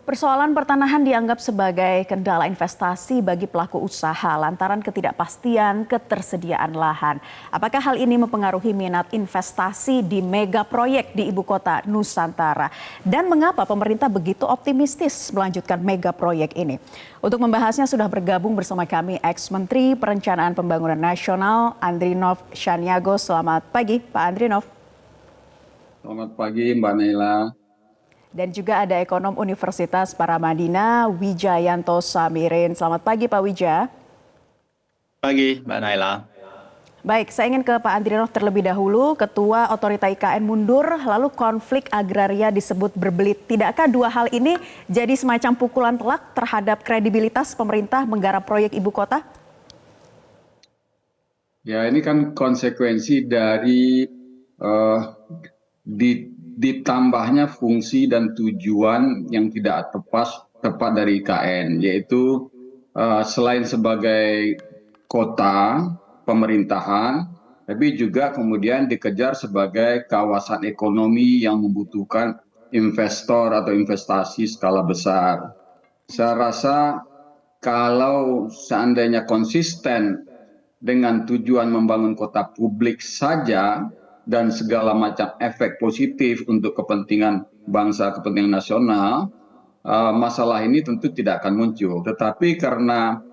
Persoalan pertanahan dianggap sebagai kendala investasi bagi pelaku usaha lantaran ketidakpastian ketersediaan lahan. Apakah hal ini mempengaruhi minat investasi di mega proyek di ibu kota Nusantara? Dan mengapa pemerintah begitu optimistis melanjutkan mega proyek ini? Untuk membahasnya sudah bergabung bersama kami ex-Menteri Perencanaan Pembangunan Nasional Andrinov Syaniago. Selamat pagi Pak Andrinov. Selamat pagi Mbak Naila. Dan juga ada ekonom Universitas Paramadina, Wijayanto Samirin. Selamat pagi Pak Wija. Pagi Mbak Naila. Baik, saya ingin ke Pak Andrinov terlebih dahulu. Ketua Otorita IKN mundur, lalu konflik agraria disebut berbelit. Tidakkah dua hal ini jadi semacam pukulan telak terhadap kredibilitas pemerintah menggarap proyek ibu kota? Ya, ini kan konsekuensi dari ditambahnya fungsi dan tujuan yang tidak tepat dari IKN, yaitu selain sebagai kota pemerintahan, tapi juga kemudian dikejar sebagai kawasan ekonomi yang membutuhkan investor atau investasi skala besar. Saya rasa kalau seandainya konsisten dengan tujuan membangun kota publik saja dan segala macam efek positif untuk kepentingan bangsa, kepentingan nasional, masalah ini tentu tidak akan muncul. Tetapi karena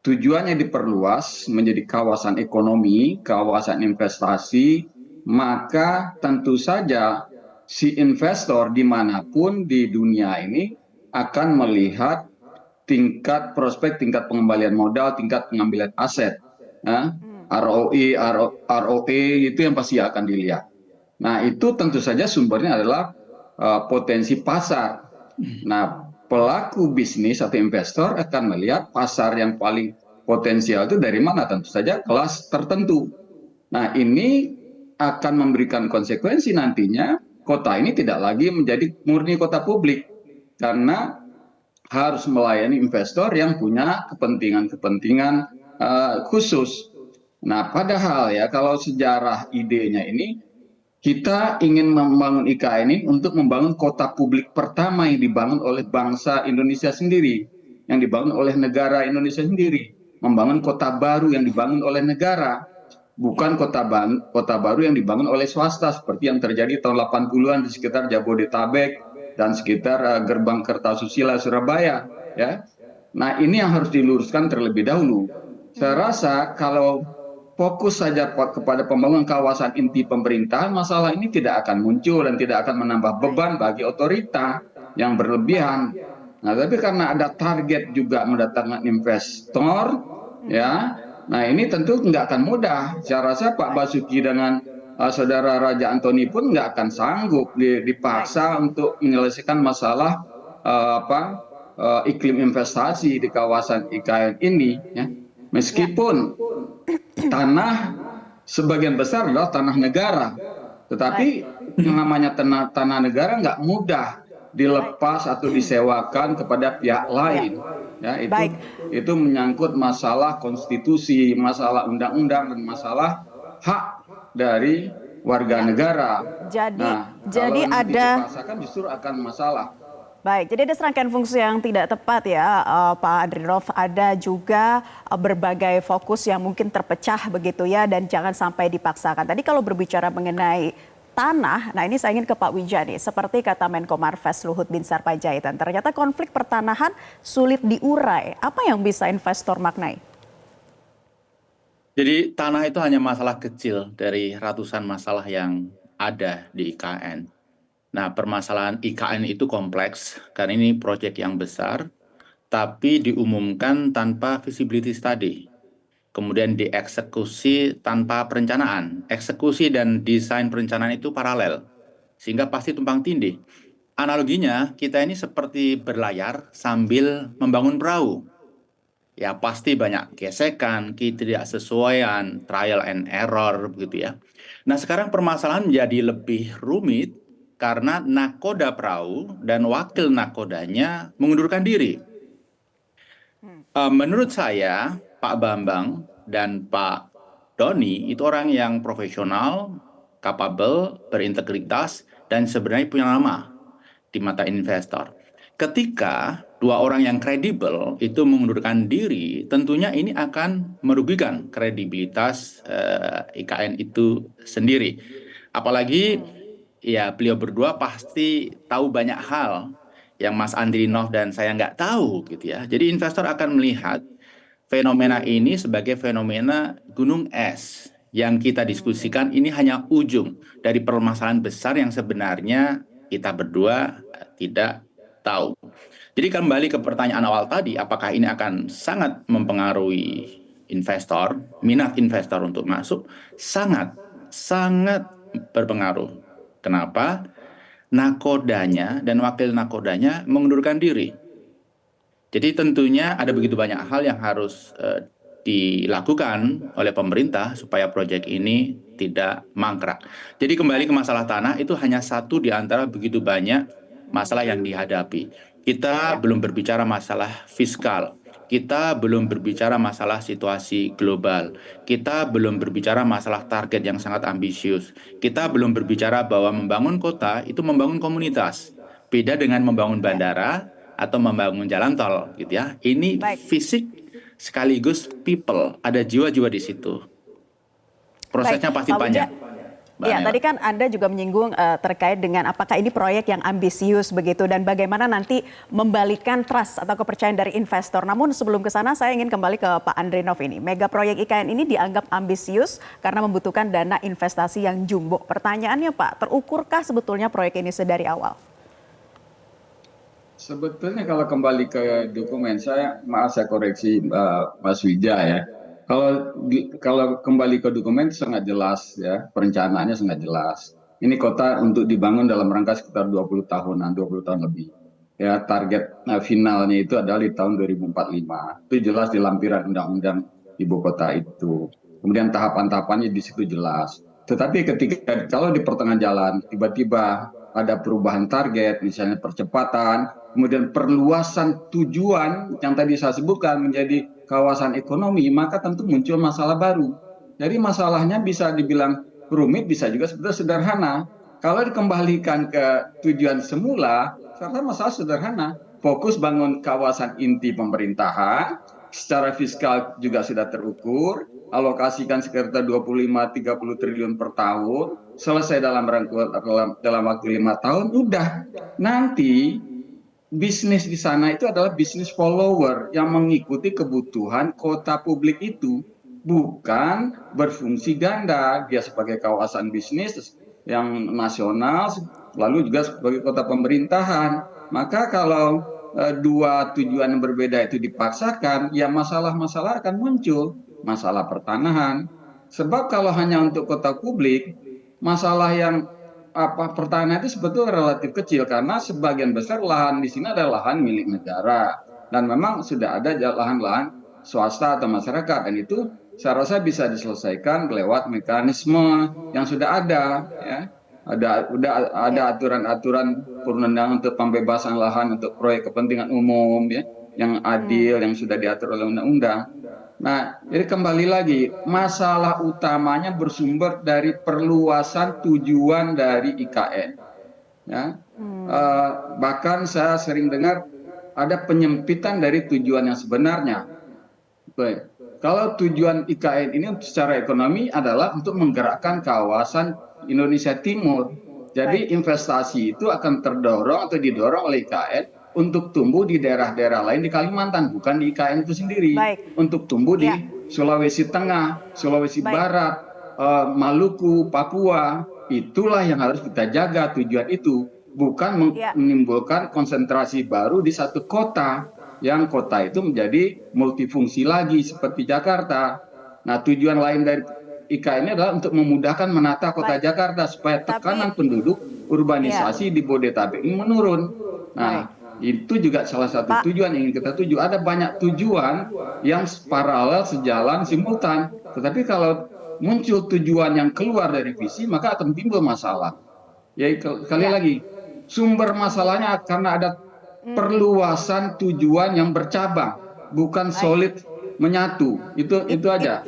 tujuannya diperluas menjadi kawasan ekonomi, kawasan investasi, maka tentu saja si investor dimanapun di dunia ini akan melihat tingkat prospek, tingkat pengembalian modal, tingkat pengambilan aset. ROI, ROE itu yang pasti akan dilihat. Nah, itu tentu saja sumbernya adalah potensi pasar. Nah, pelaku bisnis atau investor akan melihat pasar yang paling potensial itu dari mana? Tentu saja kelas tertentu. Nah, ini akan memberikan konsekuensi nantinya kota ini tidak lagi menjadi murni kota publik karena harus melayani investor yang punya kepentingan-kepentingan khusus. Nah, padahal ya kalau sejarah idenya ini kita ingin membangun IKN ini untuk membangun kota publik pertama yang dibangun oleh bangsa Indonesia sendiri, yang dibangun oleh negara Indonesia sendiri, membangun kota baru yang dibangun oleh negara, bukan kota baru yang dibangun oleh swasta seperti yang terjadi tahun 80-an di sekitar Jabodetabek dan sekitar gerbang Kertasusila Surabaya, ya. Nah, ini yang harus diluruskan terlebih dahulu. Saya rasa kalau fokus saja kepada pembangunan kawasan inti pemerintahan, masalah ini tidak akan muncul dan tidak akan menambah beban bagi otorita yang berlebihan. Nah, tapi karena ada target juga mendatangkan investor, ya, nah ini tentu nggak akan mudah. Saya rasa Pak Basuki dengan saudara Raja Antoni pun nggak akan sanggup dipaksa untuk menyelesaikan masalah iklim investasi di kawasan IKN ini, ya. Meskipun tanah sebagian besar adalah tanah negara, tetapi yang namanya tanah negara nggak mudah dilepas atau disewakan kepada pihak lain. Ya, itu menyangkut masalah konstitusi, masalah undang-undang dan masalah hak dari warga negara. Jadi kalau ada dipaksakan justru akan masalah. Baik, jadi ada serangkaian fungsi yang tidak tepat ya Pak Andrinov. Ada juga berbagai fokus yang mungkin terpecah begitu ya dan jangan sampai dipaksakan. Tadi kalau berbicara mengenai tanah, nah ini saya ingin ke Pak Wija nih. Seperti kata Menko Marves Luhut Binsar Panjaitan, ternyata konflik pertanahan sulit diurai. Apa yang bisa investor maknai? Jadi tanah itu hanya masalah kecil dari ratusan masalah yang ada di IKN. Nah, permasalahan IKN itu kompleks karena ini proyek yang besar, tapi diumumkan tanpa feasibility study. Kemudian dieksekusi tanpa perencanaan. Eksekusi dan desain perencanaan itu paralel, sehingga pasti tumpang tindih. Analoginya, kita ini seperti berlayar sambil membangun perahu. Ya, pasti banyak gesekan, ketidaksesuaian, trial and error, begitu ya. Nah, sekarang permasalahan menjadi lebih rumit, karena nakoda perahu dan wakil nakodanya mengundurkan diri. Menurut saya, Pak Bambang dan Pak Doni itu orang yang profesional, kapabel, berintegritas, dan sebenarnya punya nama. di mata investor. Ketika dua orang yang kredibel itu mengundurkan diri, tentunya ini akan merugikan kredibilitas IKN itu sendiri. Apalagi ya beliau berdua pasti tahu banyak hal yang Mas Andrinov dan saya nggak tahu gitu ya. Jadi investor akan melihat fenomena ini sebagai fenomena gunung es yang kita diskusikan ini hanya ujung dari permasalahan besar yang sebenarnya kita berdua tidak tahu. Jadi kembali ke pertanyaan awal tadi, apakah ini akan sangat mempengaruhi investor, minat investor untuk masuk? Sangat, sangat berpengaruh. Kenapa? Nakodanya dan wakil nakodanya mengundurkan diri. Jadi tentunya ada begitu banyak hal yang harus dilakukan oleh pemerintah supaya proyek ini tidak mangkrak. Jadi kembali ke masalah tanah itu hanya satu di antara begitu banyak masalah yang dihadapi. Kita belum berbicara masalah fiskal. Kita belum berbicara masalah situasi global. Kita belum berbicara masalah target yang sangat ambisius. Kita belum berbicara bahwa membangun kota itu membangun komunitas. Beda dengan membangun bandara atau membangun jalan tol gitu ya. Ini fisik sekaligus people, ada jiwa-jiwa di situ. Prosesnya pasti panjang. Ya, tadi kan Anda juga menyinggung terkait dengan apakah ini proyek yang ambisius begitu dan bagaimana nanti membalikan trust atau kepercayaan dari investor. Namun sebelum ke sana saya ingin kembali ke Pak Andrinov ini. Mega proyek IKN ini dianggap ambisius karena membutuhkan dana investasi yang jumbo. Pertanyaannya Pak, terukurkah sebetulnya proyek ini sedari awal? Sebetulnya kalau kembali ke dokumen maaf saya koreksi Mas Wija ya. Kalau kembali ke dokumen sangat jelas ya, perencanaannya sangat jelas. Ini kota untuk dibangun dalam rangka sekitar 20 tahunan, 20 tahun lebih. Ya, target finalnya itu adalah di tahun 2045. Itu jelas di lampiran undang-undang ibu kota itu. Kemudian tahapan-tahapannya di situ jelas. Tetapi kalau di pertengahan jalan tiba-tiba ada perubahan target, misalnya percepatan, kemudian perluasan tujuan yang tadi saya sebutkan menjadi kawasan ekonomi, maka tentu muncul masalah baru. Jadi masalahnya bisa dibilang rumit, bisa juga sebetulnya sederhana. Kalau dikembalikan ke tujuan semula, karena masalah sederhana. Fokus bangun kawasan inti pemerintahan, secara fiskal juga sudah terukur, alokasikan sekitar 25-30 triliun per tahun, selesai dalam waktu 5 tahun, udah. Nanti bisnis di sana itu adalah bisnis follower yang mengikuti kebutuhan kota publik itu, bukan berfungsi ganda. Dia sebagai kawasan bisnis yang nasional, lalu juga sebagai kota pemerintahan. Maka kalau dua tujuan yang berbeda itu dipaksakan, ya masalah-masalah akan muncul. Masalah pertanahan. Sebab kalau hanya untuk kota publik, masalah yang pertanahan itu sebetulnya relatif kecil karena sebagian besar lahan di sini adalah lahan milik negara dan memang sudah ada lahan-lahan swasta atau masyarakat, dan itu saya rasa bisa diselesaikan lewat mekanisme yang sudah ada ya. Ada aturan-aturan perundang-undangan untuk pembebasan lahan untuk proyek kepentingan umum ya, yang adil yang sudah diatur oleh undang-undang. Nah, jadi kembali lagi, masalah utamanya bersumber dari perluasan tujuan dari IKN. Ya. Bahkan saya sering dengar ada penyempitan dari tujuan yang sebenarnya. Baik. Kalau tujuan IKN ini secara ekonomi adalah untuk menggerakkan kawasan Indonesia Timur. Jadi investasi itu akan terdorong atau didorong oleh IKN untuk tumbuh di daerah-daerah lain di Kalimantan, bukan di IKN itu sendiri. Untuk tumbuh di Sulawesi Tengah, Sulawesi Barat, Maluku, Papua. Itulah yang harus kita jaga tujuan itu. Bukan menimbulkan konsentrasi baru di satu kota. Yang kota itu menjadi multifungsi lagi seperti Jakarta. Nah, tujuan lain dari IKN ini adalah untuk memudahkan menata kota Jakarta supaya tekanan penduduk urbanisasi di Bodetabek ini menurun. Nah, itu juga salah satu tujuan yang ingin kita tuju. Ada banyak tujuan yang paralel, sejalan, simultan. Tetapi kalau muncul tujuan yang keluar dari visi, maka akan timbul masalah. Ya, sekali lagi, sumber masalahnya karena ada perluasan tujuan yang bercabang, bukan solid menyatu. Itu aja.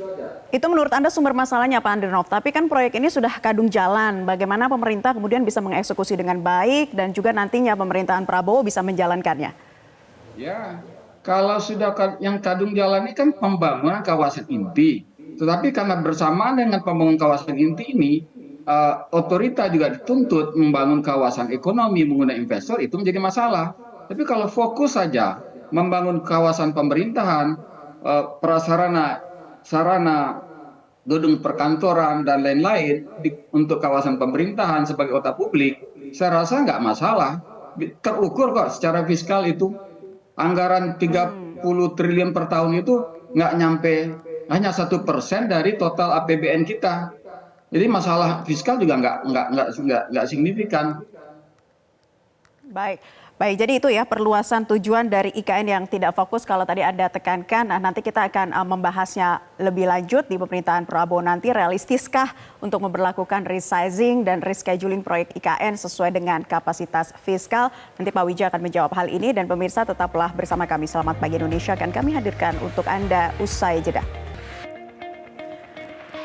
Itu menurut Anda sumber masalahnya Pak Andrinov, tapi kan proyek ini sudah kadung jalan. Bagaimana pemerintah kemudian bisa mengeksekusi dengan baik dan juga nantinya pemerintahan Prabowo bisa menjalankannya? Ya, kalau sudah yang kadung jalan ini kan pembangunan kawasan inti. Tetapi karena bersamaan dengan pembangunan kawasan inti ini, otorita juga dituntut membangun kawasan ekonomi menggunakan investor, itu menjadi masalah. Tapi kalau fokus saja membangun kawasan pemerintahan, prasarana, sarana, gedung perkantoran dan lain-lain untuk kawasan pemerintahan sebagai kota publik, saya rasa nggak masalah. Terukur kok secara fiskal itu. Anggaran 30 triliun per tahun itu nggak nyampe, hanya 1% dari total APBN kita. Jadi masalah fiskal juga nggak signifikan. Baik, baik. Jadi itu ya perluasan tujuan dari IKN yang tidak fokus kalau tadi Anda tekankan. Nah, nanti kita akan membahasnya lebih lanjut di pemerintahan Prabowo nanti. Realistiskah untuk memperlakukan resizing dan rescheduling proyek IKN sesuai dengan kapasitas fiskal? Nanti Pak Wija akan menjawab hal ini dan pemirsa tetaplah bersama kami. Selamat Pagi Indonesia akan kami hadirkan untuk Anda usai jeda.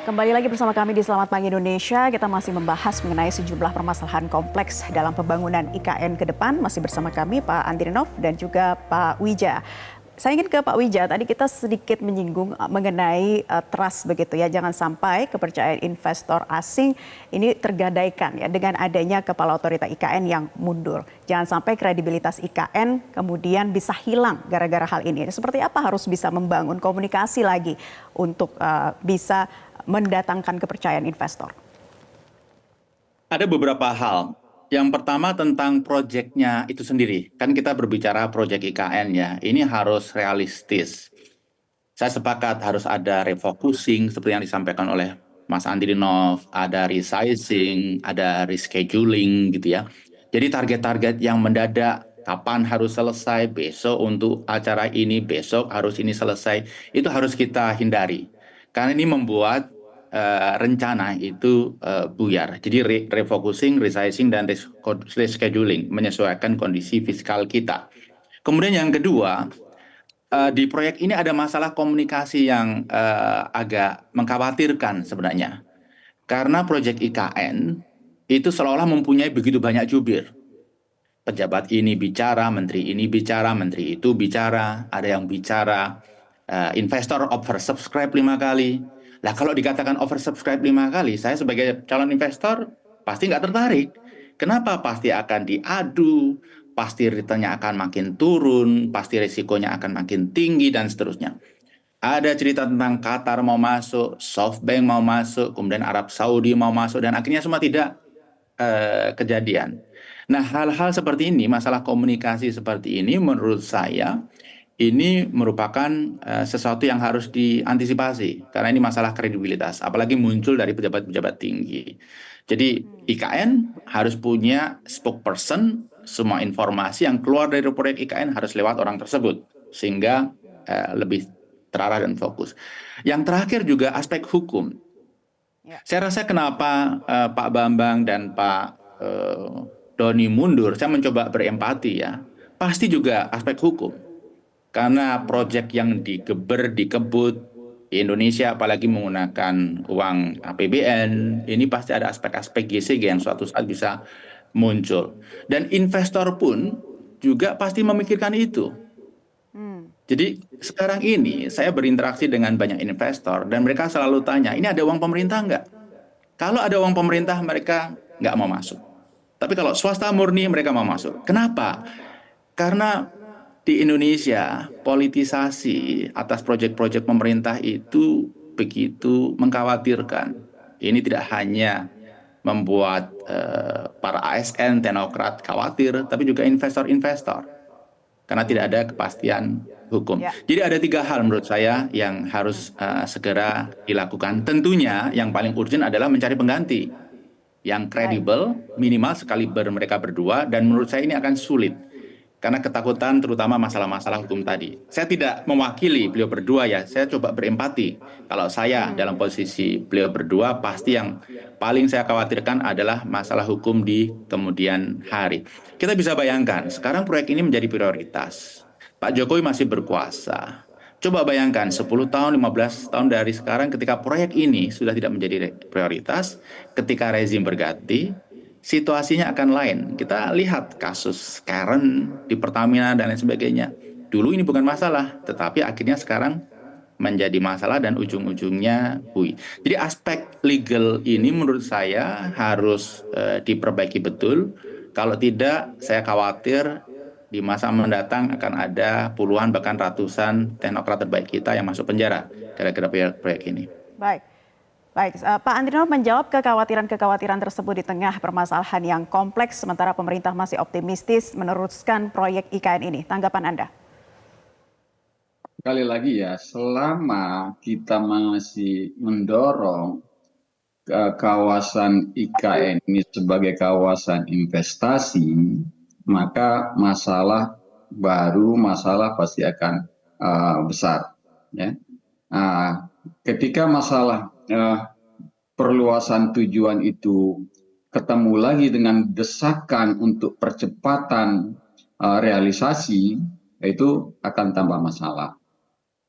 Kembali lagi bersama kami di Selamat Pagi Indonesia. Kita masih membahas mengenai sejumlah permasalahan kompleks dalam pembangunan IKN ke depan. Masih bersama kami Pak Andrinov dan juga Pak Wija. Saya ingin ke Pak Wija, tadi kita sedikit menyinggung mengenai trust begitu ya. Jangan sampai kepercayaan investor asing ini tergadaikan ya dengan adanya kepala otorita IKN yang mundur. Jangan sampai kredibilitas IKN kemudian bisa hilang gara-gara hal ini. Seperti apa harus bisa membangun komunikasi lagi untuk bisa mendatangkan kepercayaan investor? Ada beberapa hal. Yang pertama tentang proyeknya itu sendiri. Kan kita berbicara proyek IKN ya, ini harus realistis. Saya sepakat harus ada refocusing seperti yang disampaikan oleh Mas Andrinov, ada resizing, ada rescheduling gitu ya. Jadi target-target yang mendadak, kapan harus selesai, besok untuk acara ini, besok harus ini selesai, itu harus kita hindari. Karena ini membuat rencana itu buyar. Jadi refocusing, resizing, dan rescheduling menyesuaikan kondisi fiskal kita. Kemudian yang kedua, di proyek ini ada masalah komunikasi yang agak mengkhawatirkan sebenarnya. Karena proyek IKN itu seolah-olah mempunyai begitu banyak jubir. Pejabat ini bicara, menteri ini bicara, menteri itu bicara, ada yang bicara, investor oversubscribe 5 kali. Nah, kalau dikatakan oversubscribe 5 kali, saya sebagai calon investor pasti nggak tertarik. Kenapa? Pasti akan diadu, pasti returnnya akan makin turun, pasti risikonya akan makin tinggi, dan seterusnya. Ada cerita tentang Qatar mau masuk, SoftBank mau masuk, kemudian Arab Saudi mau masuk, dan akhirnya semua tidak kejadian. Nah, hal-hal seperti ini, masalah komunikasi seperti ini menurut saya ini merupakan sesuatu yang harus diantisipasi karena ini masalah kredibilitas, apalagi muncul dari pejabat-pejabat tinggi. Jadi IKN harus punya spokesperson, semua informasi yang keluar dari proyek IKN harus lewat orang tersebut sehingga lebih terarah dan fokus. Yang terakhir juga aspek hukum. Saya rasa kenapa Pak Bambang dan Pak Doni mundur, saya mencoba berempati ya. Pasti juga aspek hukum. Karena proyek yang digeber, dikebut di Indonesia, apalagi menggunakan uang APBN, ini pasti ada aspek-aspek GCG yang suatu saat bisa muncul. Dan investor pun juga pasti memikirkan itu. Jadi sekarang ini saya berinteraksi dengan banyak investor dan mereka selalu tanya, ini ada uang pemerintah nggak? Kalau ada uang pemerintah mereka nggak mau masuk. Tapi kalau swasta murni mereka mau masuk. Kenapa? Karena di Indonesia, politisasi atas proyek-proyek pemerintah itu begitu mengkhawatirkan. Ini tidak hanya membuat para ASN, teknokrat khawatir, tapi juga investor-investor. Karena tidak ada kepastian hukum. Jadi ada 3 hal menurut saya yang harus segera dilakukan. Tentunya yang paling urgent adalah mencari pengganti yang kredibel, minimal sekaliber mereka berdua, dan menurut saya ini akan sulit. Karena ketakutan terutama masalah-masalah hukum tadi. Saya tidak mewakili beliau berdua ya, saya coba berempati. Kalau saya dalam posisi beliau berdua, pasti yang paling saya khawatirkan adalah masalah hukum di kemudian hari. Kita bisa bayangkan, sekarang proyek ini menjadi prioritas. Pak Jokowi masih berkuasa. Coba bayangkan 10 tahun, 15 tahun dari sekarang ketika proyek ini sudah tidak menjadi prioritas, ketika rezim berganti, situasinya akan lain. Kita lihat kasus Karen di Pertamina dan lain sebagainya. Dulu ini bukan masalah, tetapi akhirnya sekarang menjadi masalah dan ujung-ujungnya bui. Jadi aspek legal ini menurut saya harus diperbaiki betul. Kalau tidak, saya khawatir di masa mendatang akan ada puluhan bahkan ratusan teknokrat terbaik kita yang masuk penjara gara-gara proyek ini. Baik, baik. Pak Andrino menjawab kekhawatiran-kekhawatiran tersebut di tengah permasalahan yang kompleks, sementara pemerintah masih optimistis meneruskan proyek IKN ini. Tanggapan Anda? Sekali lagi ya, selama kita masih mendorong kawasan IKN ini sebagai kawasan investasi, maka masalah pasti akan besar. Ya. Ketika masalah perluasan tujuan itu ketemu lagi dengan desakan untuk percepatan realisasi, itu akan tambah masalah.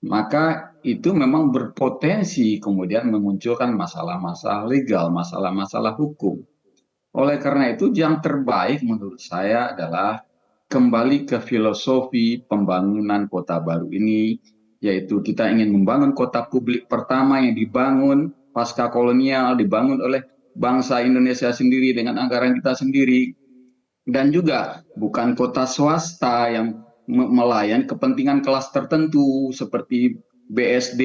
Maka itu memang berpotensi kemudian memunculkan masalah-masalah legal, masalah-masalah hukum. Oleh karena itu, yang terbaik menurut saya adalah kembali ke filosofi pembangunan kota baru ini, yaitu kita ingin membangun kota publik pertama yang dibangun pasca kolonial, dibangun oleh bangsa Indonesia sendiri dengan anggaran kita sendiri, dan juga bukan kota swasta yang melayan kepentingan kelas tertentu seperti BSD,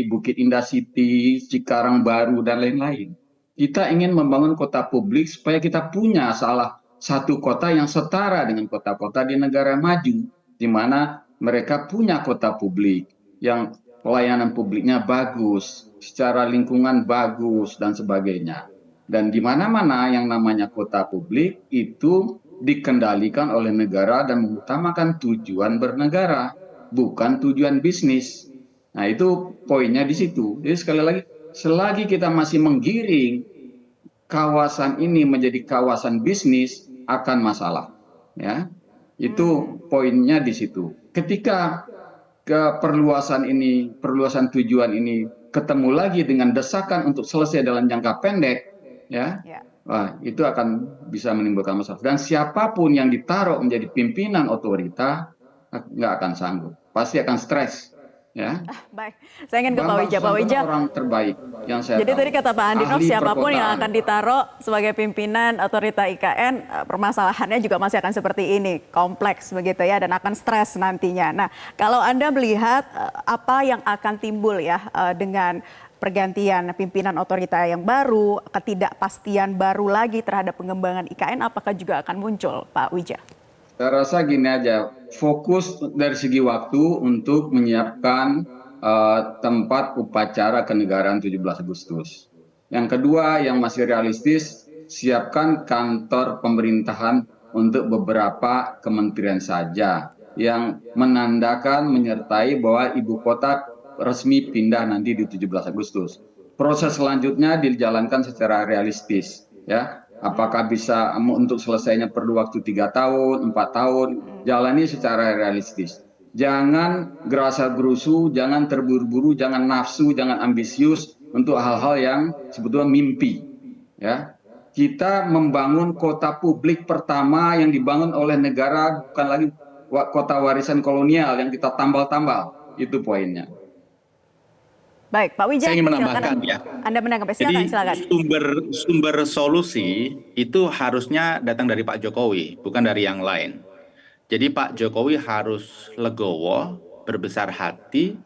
Bukit Indah City, Cikarang Baru, dan lain-lain. Kita ingin membangun kota publik supaya kita punya salah satu kota yang setara dengan kota-kota di negara maju, di mana mereka punya kota publik yang pelayanan publiknya bagus, secara lingkungan bagus, dan sebagainya. Dan di mana-mana yang namanya kota publik itu dikendalikan oleh negara dan mengutamakan tujuan bernegara, bukan tujuan bisnis. Nah, itu poinnya di situ. Jadi sekali lagi, selagi kita masih menggiring kawasan ini menjadi kawasan bisnis, akan masalah. Ya, itu poinnya di situ. Ketika perluasan tujuan ini ketemu lagi dengan desakan untuk selesai dalam jangka pendek, ya. Wah, itu akan bisa menimbulkan masalah. Dan siapapun yang ditaruh menjadi pimpinan otorita nggak akan sanggup, pasti akan stres. Ya. Baik, saya ingin ke Pak Wija. Pak Wija, orang terbaik yang saya jadi tahu. tadi kata Pak Andrino, siapapun yang perkotaan. akan ditaruh sebagai pimpinan otorita IKN, permasalahannya juga masih akan seperti ini, kompleks begitu ya, dan akan stres nantinya. Nah, kalau Anda melihat apa yang akan timbul ya dengan pergantian pimpinan otorita yang baru, ketidakpastian baru lagi terhadap pengembangan IKN, apakah juga akan muncul, Pak Wija? Saya rasa gini aja, fokus dari segi waktu untuk menyiapkan tempat upacara kenegaraan 17 Agustus. Yang kedua, yang masih realistis, siapkan kantor pemerintahan untuk beberapa kementerian saja yang menandakan, menyertai bahwa ibu kota resmi pindah nanti di 17 Agustus. Proses selanjutnya dijalankan secara realistis, ya. Apakah bisa untuk selesainya perlu waktu 3 tahun, 4 tahun, jalani secara realistis. Jangan gerasa gerusu, jangan terburu-buru, jangan nafsu, jangan ambisius untuk hal-hal yang sebetulnya mimpi. Ya, kita membangun kota publik pertama yang dibangun oleh negara, bukan lagi kota warisan kolonial yang kita tambal-tambal. Itu poinnya. Baik, Pak Wijaya, saya ingin menambahkan ya. Anda menanggapi, Jadi silakan. sumber solusi itu harusnya datang dari Pak Jokowi, bukan dari yang lain. Jadi Pak Jokowi harus legowo, berbesar hati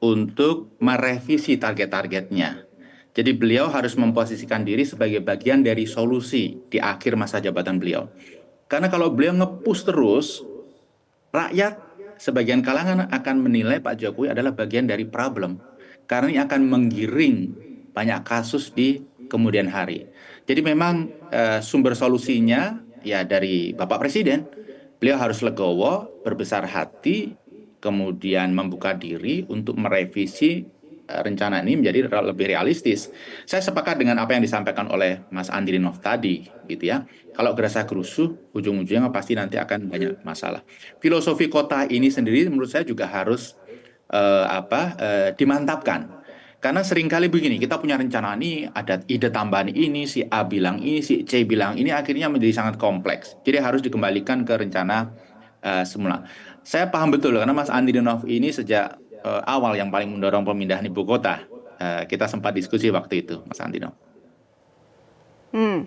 untuk merevisi target-targetnya. Jadi beliau harus memposisikan diri sebagai bagian dari solusi di akhir masa jabatan beliau. Karena kalau beliau nge-push terus, rakyat sebagian kalangan akan menilai Pak Jokowi adalah bagian dari problem. Karena ini akan menggiring banyak kasus di kemudian hari. Jadi memang sumber solusinya ya dari Bapak Presiden. Beliau harus legowo, berbesar hati, kemudian membuka diri untuk merevisi rencana ini menjadi lebih realistis. Saya sepakat dengan apa yang disampaikan oleh Mas Andrinov tadi, gitu ya. Kalau gerasa gerusuh, ujung-ujungnya pasti nanti akan banyak masalah. Filosofi kota ini sendiri menurut saya juga harus dimantapkan. Karena seringkali begini, kita punya rencana ini, ada ide tambahan ini, si A bilang ini, si C bilang ini, akhirnya menjadi sangat kompleks. Jadi harus dikembalikan ke rencana semula. Saya paham betul, karena Mas Andrinov ini sejak awal yang paling mendorong pemindahan ibu kota. Kita sempat diskusi waktu itu, Mas Andrinov.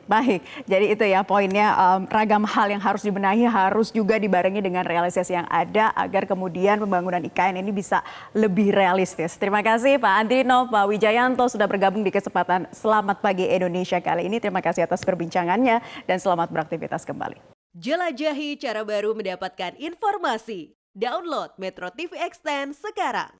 Baik, jadi itu ya poinnya, ragam hal yang harus dibenahi harus juga dibarengi dengan realisasi yang ada agar kemudian pembangunan IKN ini bisa lebih realistis. Terima kasih Pak Andrinov, Pak Wijayanto sudah bergabung di kesempatan Selamat Pagi Indonesia kali ini. Terima kasih atas perbincangannya dan selamat beraktivitas kembali. Jelajahi cara baru mendapatkan informasi. Download Metro TV Extend sekarang.